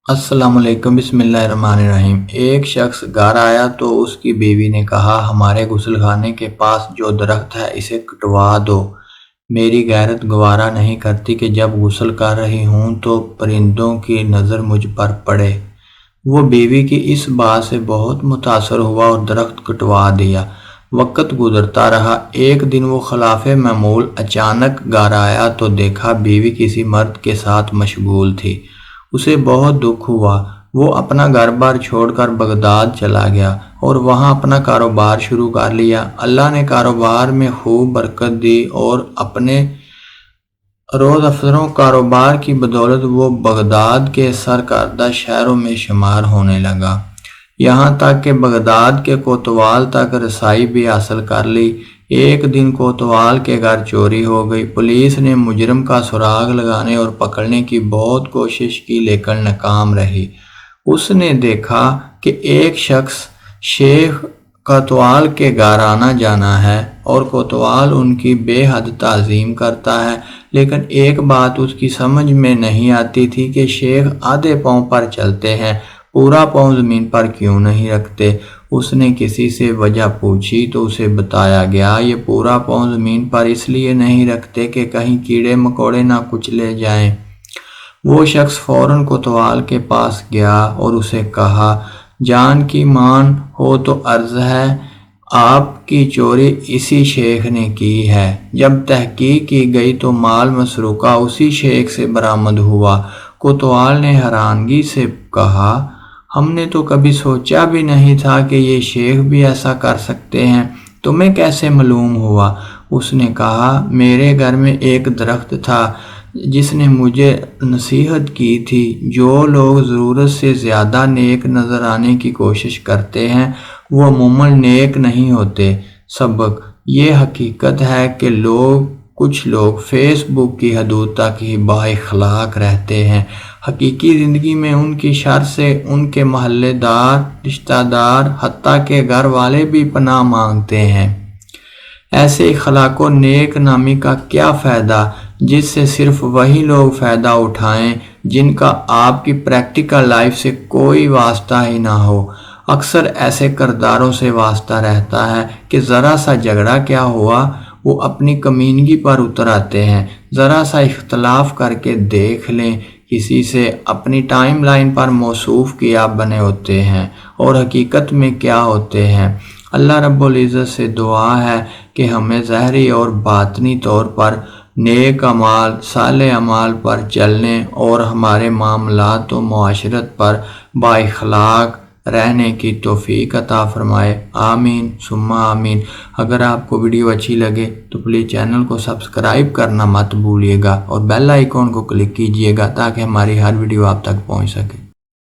السلام علیکم، بسم اللہ الرحمن الرحیم۔ ایک شخص گھر آیا تو اس کی بیوی نے کہا، ہمارے غسل خانے کے پاس جو درخت ہے اسے کٹوا دو۔ میری غیرت گوارا نہیں کرتی کہ جب غسل کر رہی ہوں تو پرندوں کی نظر مجھ پر پڑے۔ وہ بیوی کی اس بات سے بہت متاثر ہوا اور درخت کٹوا دیا۔ وقت گزرتا رہا۔ ایک دن وہ خلاف معمول اچانک گھر آیا تو دیکھا بیوی کسی مرد کے ساتھ مشغول تھی۔ اسے بہت دکھ ہوا۔ وہ اپنا گھر بار چھوڑ کر بغداد چلا گیا اور وہاں اپنا کاروبار شروع کر لیا۔ اللہ نے کاروبار میں خوب برکت دی اور اپنے روز افزوں کاروبار کی بدولت وہ بغداد کے سرکردہ شہروں میں شمار ہونے لگا، یہاں تک کہ بغداد کے کوتوال تک رسائی بھی حاصل کر لی۔ ایک دن کوتوال کے گھر چوری ہو گئی۔ پولیس نے مجرم کا سراغ لگانے اور پکڑنے کی بہت کوشش کی لیکن ناکام رہی۔ اس نے دیکھا کہ ایک شخص شیخ کوتوال کے گھر آنا جانا ہے اور کوتوال ان کی بے حد تعظیم کرتا ہے، لیکن ایک بات اس کی سمجھ میں نہیں آتی تھی کہ شیخ آدھے پاؤں پر چلتے ہیں، پورا پاؤں زمین پر کیوں نہیں رکھتے۔ اس نے کسی سے وجہ پوچھی تو اسے بتایا گیا، یہ پورا پاؤں زمین پر اس لیے نہیں رکھتے کہ کہیں کیڑے مکوڑے نہ کچلے جائیں۔ وہ شخص فوراً کوتوال کے پاس گیا اور اسے کہا، جان کی مان ہو تو عرض ہے، آپ کی چوری اسی شیخ نے کی ہے۔ جب تحقیق کی گئی تو مال مسروقہ اسی شیخ سے برآمد ہوا۔ کوتوال نے حیرانگی سے کہا، ہم نے تو کبھی سوچا بھی نہیں تھا کہ یہ شیخ بھی ایسا کر سکتے ہیں، تمہیں کیسے معلوم ہوا؟ اس نے کہا، میرے گھر میں ایک درخت تھا جس نے مجھے نصیحت کی تھی، جو لوگ ضرورت سے زیادہ نیک نظر آنے کی کوشش کرتے ہیں وہ عموماً نیک نہیں ہوتے۔ سبق یہ حقیقت ہے کہ کچھ لوگ فیس بک کی حدود تک ہی با اخلاق رہتے ہیں، حقیقی زندگی میں ان کی شر سے ان کے محلے دار، رشتہ دار، حتیٰ کہ گھر والے بھی پناہ مانگتے ہیں۔ ایسے اخلاق و نیک نامی کا کیا فائدہ جس سے صرف وہی لوگ فائدہ اٹھائیں جن کا آپ کی پریکٹیکل لائف سے کوئی واسطہ ہی نہ ہو۔ اکثر ایسے کرداروں سے واسطہ رہتا ہے کہ ذرا سا جھگڑا کیا ہوا وہ اپنی کمینگی پر اتر آتے ہیں، ذرا سا اختلاف کر کے دیکھ لیں، کسی سے اپنی ٹائم لائن پر موصوف کیا بنے ہوتے ہیں اور حقیقت میں کیا ہوتے ہیں۔ اللہ رب العزت سے دعا ہے کہ ہمیں ظاہری اور باطنی طور پر نیک اعمال، صالح اعمال پر چلنے اور ہمارے معاملات و معاشرت پر با اخلاق رہنے کی توفیق عطا فرمائے، آمین ثم آمین۔ اگر آپ کو ویڈیو اچھی لگے تو پلیز چینل کو سبسکرائب کرنا مت بھولیے گا اور بیل آئیکن کو کلک کیجیے گا تاکہ ہماری ہر ویڈیو آپ تک پہنچ سکے۔